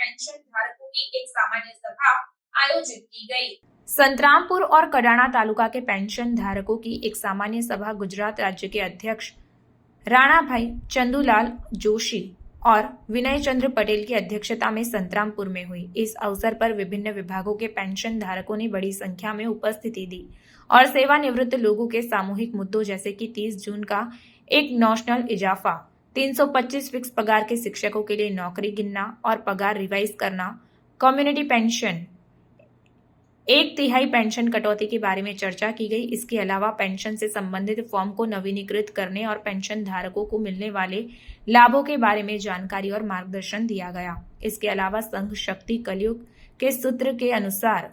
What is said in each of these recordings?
Pension धारकों की एक सामान्य सभा आयोजित की गई। संतरामपुर और कडाणा तालुका के पेंशन धारकों की एक सामान्य सभा गुजरात राज्य के अध्यक्ष राणा भाई चंदूलाल जोशी और विनय चंद्र पटेल की अध्यक्षता में संतरामपुर में हुई। इस अवसर पर विभिन्न विभागों के पेंशन धारकों ने बड़ी संख्या में उपस्थिति दी और सेवानिवृत्त लोगों के सामूहिक मुद्दों जैसे कि 30 जून का एक नॉशनल इजाफा, 325 फिक्स पगार के शिक्षकों के लिए नौकरी गिनना और पगार रिवाइज करना, कम्युनिटी पेंशन, 1/3 पेंशन कटौती के बारे में चर्चा की गई। इसके अलावा पेंशन से संबंधित फॉर्म को नवीनीकृत करने और पेंशन धारकों को मिलने वाले लाभों के बारे में जानकारी और मार्गदर्शन दिया गया। इसके अलावा संघ शक्ति कलयुग के सूत्र के अनुसार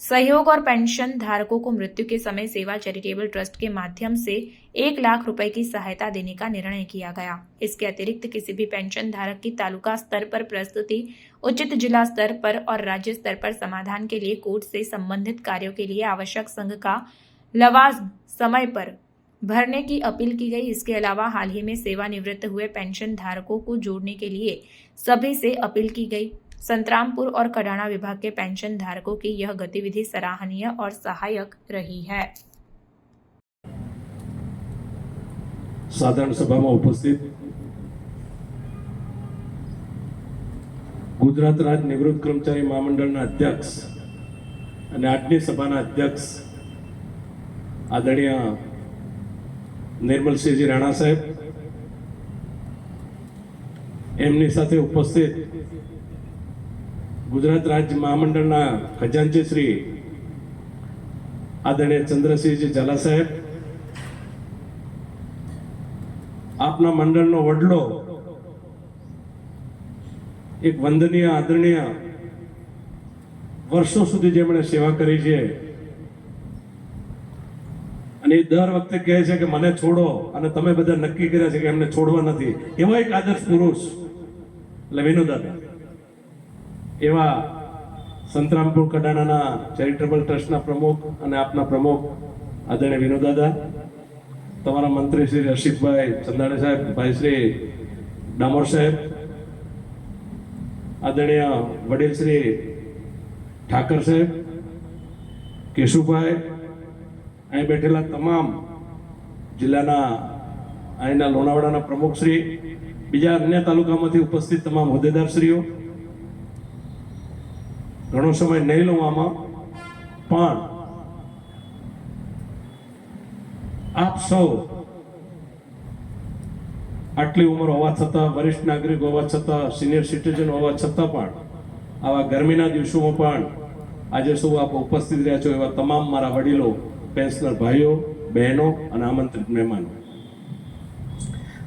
सहयोग और पेंशन धारकों को मृत्यु के समय सेवा चैरिटेबल ट्रस्ट के माध्यम से 1 लाख रुपए की सहायता देने का निर्णय किया गया। इसके अतिरिक्त किसी भी पेंशन धारक की तालुका स्तर पर प्रस्तुति उचित जिला स्तर पर और राज्य स्तर पर समाधान के लिए कोर्ट से संबंधित कार्यों के लिए आवश्यक संघ का लवाज्म समय पर भरने की अपील की गई। इसके अलावा हाल ही में सेवानिवृत्त हुए पेंशन धारकों को जोड़ने के लिए सभी से अपील की गई। संतरामपुर और कडाणा विभाग के पेंशन धारकों की यह गतिविधि सराहनीय और सहायक रही है। साधारण सभा में उपस्थित गुजरात राज्य निवृत्त कर्मचारी महामंडळના અધ્યક્ષ અને આજની સભાના અધ્યક્ષ આદરણીય નિર્મલસિંહજી રાણા સાહેબ, એમની સાથે ઉપસ્થિત गुजरात राज्य महामंडळના खजांची श्री आदरणीय चंद्रसिंहजी झाला साहेब, आपना मंडळનો વડલો एक वंदनीय आदरणीय वर्षों सुधी જેમણે સેવા કરી છે અને દર વખતે કહે છે કે મને છોડો અને તમે બધા નક્કી કર્યા છે કે એમને છોડવા નથી, એવા એક આદર્શ પુરુષ એટલે વિનોદાદા, એવા સંતરામપુર કડાણાના ચેરિટેબલ ટ્રસ્ટના પ્રમુખ અને આપના પ્રમુખ આદરણીય વિનોદાદા, તમારા મંત્રી શ્રી રશીદભાઈ ચંદાણી સાહેબ, ભાઈ શ્રી ડામોર સાહેબ, આદરણીય વડીલ શ્રી ઠાકર સાહેબ, કેશુભાઈ, અહીં બેઠેલા તમામ જિલ્લાના અહીંના લોણાવાડાના પ્રમુખશ્રી, બીજા અન્ય તાલુકામાંથી ઉપસ્થિત તમામ હોદ્દેદારશ્રીઓ, ઘણો સમય નહીં લઉં આમાં, પણ આપ સૌ આટલી ઉંમર હોવા છતાં, વરિષ્ઠ નાગરિક હોવા છતાં, સિનિયર સિટીઝન હોવા છતાં પણ આવા ગરમીના દિવસોમાં પણ આજે સૌ આપ ઉપસ્થિત રહ્યા છો, એવા તમામ મારા વડીલો, પેન્શનર ભાઈઓ, બહેનો અને આમંત્રિત મહેમાનો,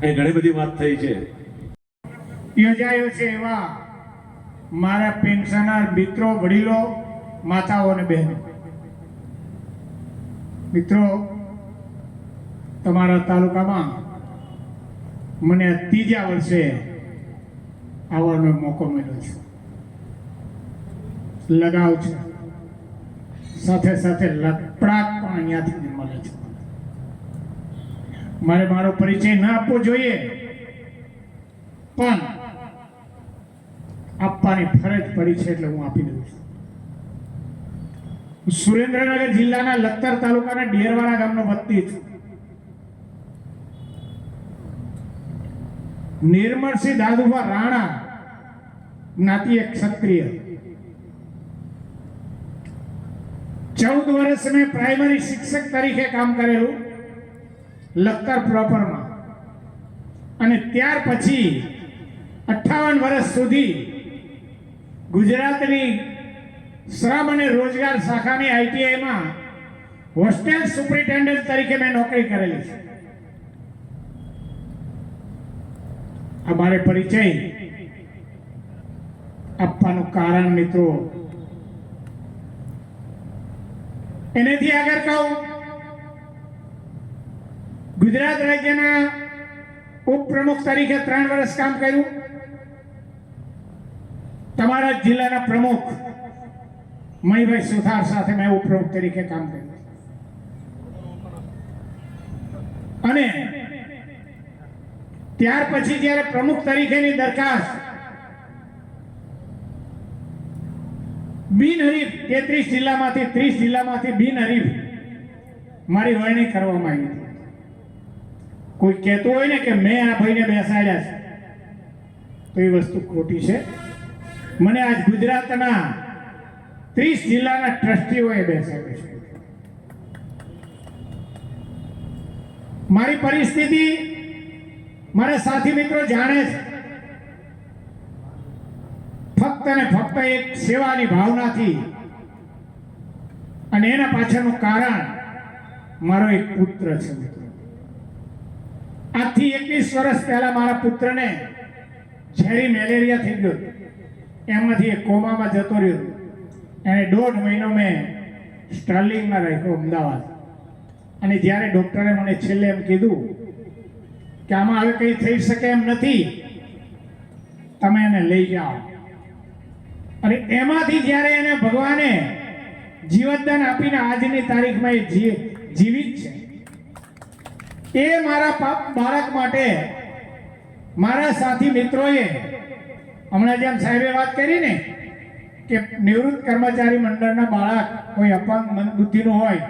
અહીં ઘણી બધી વાત થઈ છે, યોજાયો છે એવા મારા પેન્શનર મિત્રો, વડીલો, માતાઓ અને બહેનો, મિત્રો, તમારા તાલુકામાં મને ત્રીજા વર્ષે આવવાનો મોકો મળ્યો છે, લગાવ છે, સાથે સાથે લપડાક પણ અહીંયાથી મળે છે। મારે મારો પરિચય ન આપવો જોઈએ, પણ આપવાની ફરજ પડી છે એટલે હું આપી દઉં છું। સુરેન્દ્રનગર જિલ્લાના લખતર તાલુકાના ડેરવાડા ગામનો વતની છું। નિર્મળસિંહ દાદુભા રાણા જ્ઞાતિ એક ક્ષત્રિય। 14 વર્ષ મેં પ્રાઇમરી શિક્ષક તરીકે કામ કરેલું લખતર પ્રોપરમાં, અને ત્યાર પછી 58 વર્ષ સુધી ગુજરાતની શ્રમ અને રોજગાર શાખાની આઈટીઆઈમાં હોસ્ટેલ સુપરિન્ટેન્ડન્ટ તરીકે મેં નોકરી કરેલી છે। આ મારે પરિચય આપવાનું કારણ મિત્રો, એનેથી આગળ કહું, ગુજરાત રાજ્યના ઉપપ્રમુખ તરીકે 3 વર્ષ કામ કર્યું, તમારા જિલ્લાના પ્રમુખ મહીભાઈ સુથાર સાથે મેં ઉપપ્રમુખ તરીકે કામ કર્યું, અને ત્યાર પછી જ્યારે પ્રમુખ તરીકેની દરખાસ્ત બિનહરીફ 33 જિલ્લામાંથી 30 જિલ્લામાંથી બિનહરીફ મારી વરણી કરવામાં આવી હતી. કોઈ કહેતું હોય ને કે મેં આ ભાઈને બેસાડ્યા છે, તો એ વસ્તુ ખોટી છે. મને આજ ગુજરાતના 30 જિલ્લાના ટ્રસ્ટીઓએ બેસાડ્યો છે. મારી પરિસ્થિતિ મારા સાથી મિત્રો જાણે છે. ફક્ત ને ફક્ત એક સેવાની ભાવનાથી, અને એના પાછળનું કારણ મારો એક પુત્ર છે. આજથી 21 વર્ષ પહેલા મારા પુત્રને ઝેરી મેલેરિયા થઈ ગયો. એમાંથી એક કોમામાં જતો રહ્યો. એને 1.5 મહિનો મેં સ્ટર્લિંગમાં રાખ્યો અમદાવાદ. અને જ્યારે ડૉક્ટરે મને છેલ્લે એમ કીધું કે આમાં હવે કંઈ થઈ શકે એમ નથી, તમે એને લઈ જાઓ. અને એમાંથી જ્યારે એને ભગવાને જીવતદાન આપીને આજની તારીખમાં એ જીવિત છે. એ મારા બાળક માટે મારા સાથી મિત્રોએ, હમણાં જેમ સાહેબે વાત કરી ને કે નિવૃત્ત કર્મચારી મંડળના બાળક કોઈ અપંગ મંદબુદ્ધિનું હોય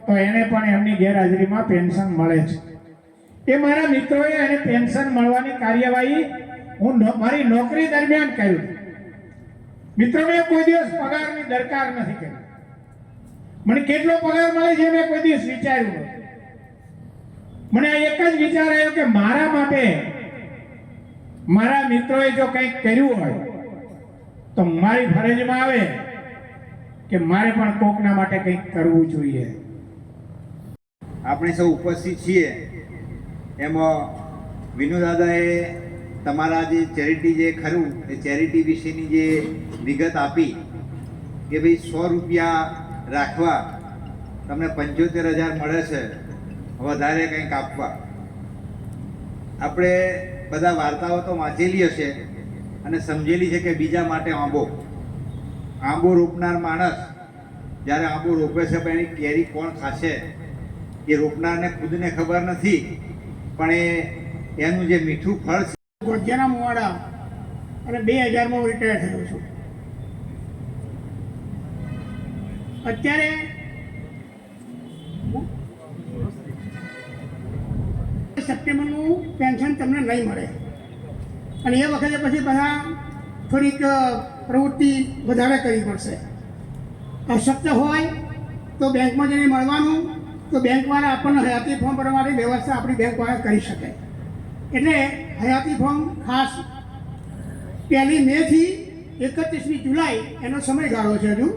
તો એને પણ એમની ગેરહાજરીમાં પેન્શન મળે છે. એ મારા મિત્રોએ એને પેન્શન મળવાની કાર્યવાહી હું મારી નોકરી દરમિયાન કર્યું. મિત્રો, મેં કોઈ દિવસ પગારની દરકાર નથી કરી. મને કેટલો પગાર મળે છે મેં કોઈ દિવસ વિચાર્યું નથી. મને એક જ વિચાર આવ્યો કે મારા માટે મારા મિત્રોએ જો કંઈક કર્યું હોય તો મારી ફરજમાં આવે કે મારે પણ કોકના માટે કંઈક કરવું જોઈએ. આપણે સૌ ઉપસ્થિત છીએ એમાં વિનુદાદાએ તમારા જે ચેરિટી જે ખરું એ ચેરિટી વિશેની જે વિગત આપી કે ભાઈ 100 રૂપિયા રાખવા તમને 75,000 મળે છે, વધારે કંઈક આપવા. આપણે બધા વાર્તાઓ તો વાંચેલી હશે અને સમજેલી છે કે બીજા માટે આંબો રોપનાર માણસ જ્યારે આંબો રોપે છે પણ એની કેરી કોણ ખાશે એ રોપનારને ખુદને ખબર નથી, પણ એનું જે મીઠું ફળ છે. ગોધ્યાના મોવાડા અને 2000માં હું રિટાયર થયો છું. અત્યારે સપ્ટેમ્બરનું પેન્શન તમને નહીં મળે, અને એ વખતે પછી બધા થોડીક પ્રવૃત્તિ વધારે કરવી પડશે. અશક્ય હોય તો બેંકમાં જઈને મળવાનું, તો બેંકવાળા આપણને હયાતી ફોર્મ ભરવાની વ્યવસ્થા આપણી બેંકવાળા કરી શકે. એટલે હયાતી ફોર્મ ખાસ 1 મેથી 31મી જુલાઈ એનો સમયગાળો છે હજુ.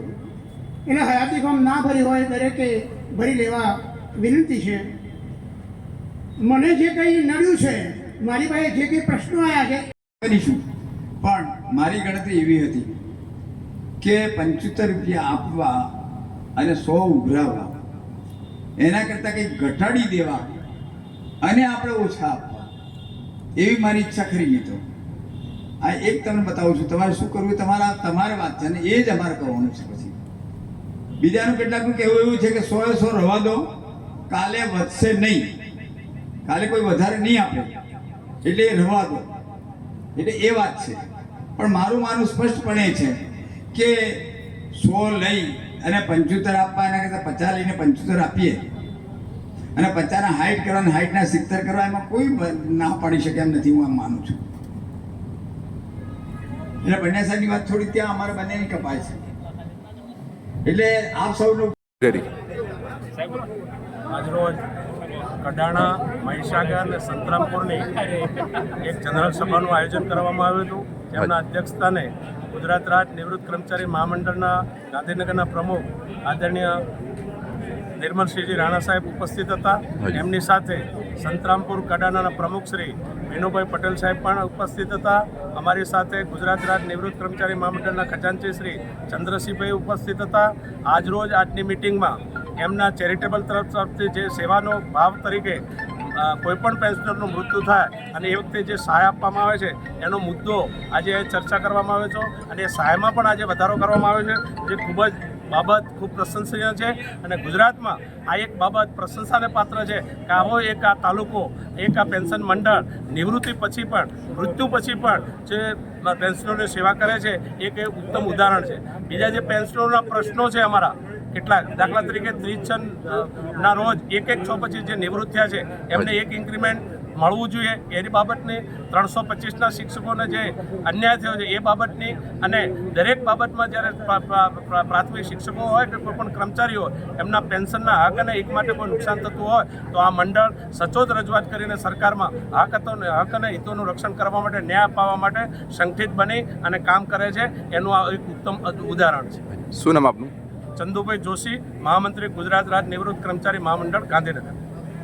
એટલે હયાતી ફોર્મ ના ભરી હોય દરેકે ભરી લેવા વિનંતી છે. મને જે કંઈ નડ્યું છે, મારી પાસે જે કંઈ પ્રશ્નો આવ્યા છે કરીશું, પણ મારી ગણતરી એવી હતી કે 75 રૂપિયા આપવા અને 100 ઉઘરાવવા, એના કરતાં કંઈક ઘટાડી દેવા અને આપણે ઓછા આપવા, એવી મારી ઈચ્છા ખરી. નહીં તો આ એક તમને બતાવું છું. તમારે શું કરવું તમારે વાત છે, અને એ જ અમારે કરવાનું છે. પછી બીજાનું કેટલાકનું કહેવું એવું છે કે 100 રવા દો, કાલે વધશે નહીં, કાલે કોઈ વધારે નહીં આપે એટલે એ રવા દો. એટલે એ વાત છે. પણ મારું માનવું સ્પષ્ટપણે છે કે 100 લઈ અને 75 આપવા, એના કરતાં 50 લઈને 75 આપીએ અને 50ના 60 કરવા અને 60ના 70 કરવા, એમાં કોઈ ના પાડી શકે એમ નથી. હું આમ માનું છું. એટલે બંને સાહેબની વાત થોડી ત્યાં અમારે બંનેની કપાય છે. એટલે આપ સૌનું આજરોજ કડાણા, મહીસાગર અને સંતરામપુરની એક જનરલ સભાનું આયોજન કરવામાં આવ્યું હતું. જેમના અધ્યક્ષસ્થાને ગુજરાત રાજ્ય નિવૃત્ત કર્મચારી મહામંડળના ગાંધીનગરના પ્રમુખ આદરણીય નિર્મલસિંહજી રાણા સાહેબ ઉપસ્થિત હતા. એમની સાથે સંતરામપુર કડાણાના પ્રમુખ શ્રી વિનુભાઈ પટેલ સાહેબ પણ ઉપસ્થિત હતા. અમારી સાથે ગુજરાત રાજ્ય નિવૃત્ત કર્મચારી મહામંડળના ખજાનચી શ્રી ચંદ્રસિંહભાઈ ઉપસ્થિત હતા. આજરોજ આજની મિટિંગમાં એમના ચેરિટેબલ તરફથી જે સેવાનો ભાવ તરીકે કોઈપણ પેન્શનરનું મૃત્યુ થાય અને એ વખતે જે સહાય આપવામાં આવે છે એનો મુદ્દો આજે ચર્ચા કરવામાં આવ્યો છે, અને એ સહાયમાં પણ આજે વધારો કરવામાં આવ્યો છે, જે ખૂબ જ બાબત ખૂબ પ્રશંસનીય છે અને ગુજરાતમાં આ એક બાબત પ્રશંસાને પાત્ર છે કે આવો એક આ તાલુકો એક આ પેન્શન મંડળ નિવૃત્તિ પછી પણ મૃત્યુ પછી પણ જે પેન્શનરોની સેવા કરે છે એક એ ઉત્તમ ઉદાહરણ છે. બીજા જે પેન્શનરોના પ્રશ્નો છે અમારા કેટલાક, દાખલા તરીકે 30 ના રોજ 1/1/6 પછી જે નિવૃત્ત થયા છે એમને એક ઇન્ક્રીમેન્ટ મળવું જોઈએ એની બાબતની, 325ના શિક્ષકોને જે અન્યાય થયો છે એ બાબતની, અને દરેક બાબતમાં જ્યારે પ્રાથમિક શિક્ષકો હોય કે કોઈ પણ કર્મચારી હોય એમના પેન્શનના હક અને હિત માટે કોઈ નુકસાન થતું હોય તો આ મંડળ સચોટ રજૂઆત કરીને સરકારમાં હક અને હિતોનું રક્ષણ કરવા માટે, ન્યાય અપાવવા માટે સંગઠિત બની અને કામ કરે છે. એનું આ એક ઉત્તમ ઉદાહરણ છે. શું નામ આપનું? ચંદુભાઈ જોશી, મહામંત્રી ગુજરાત રાજ્ય નિવૃત્ત કર્મચારી મહામંડળ, ગાંધીનગર.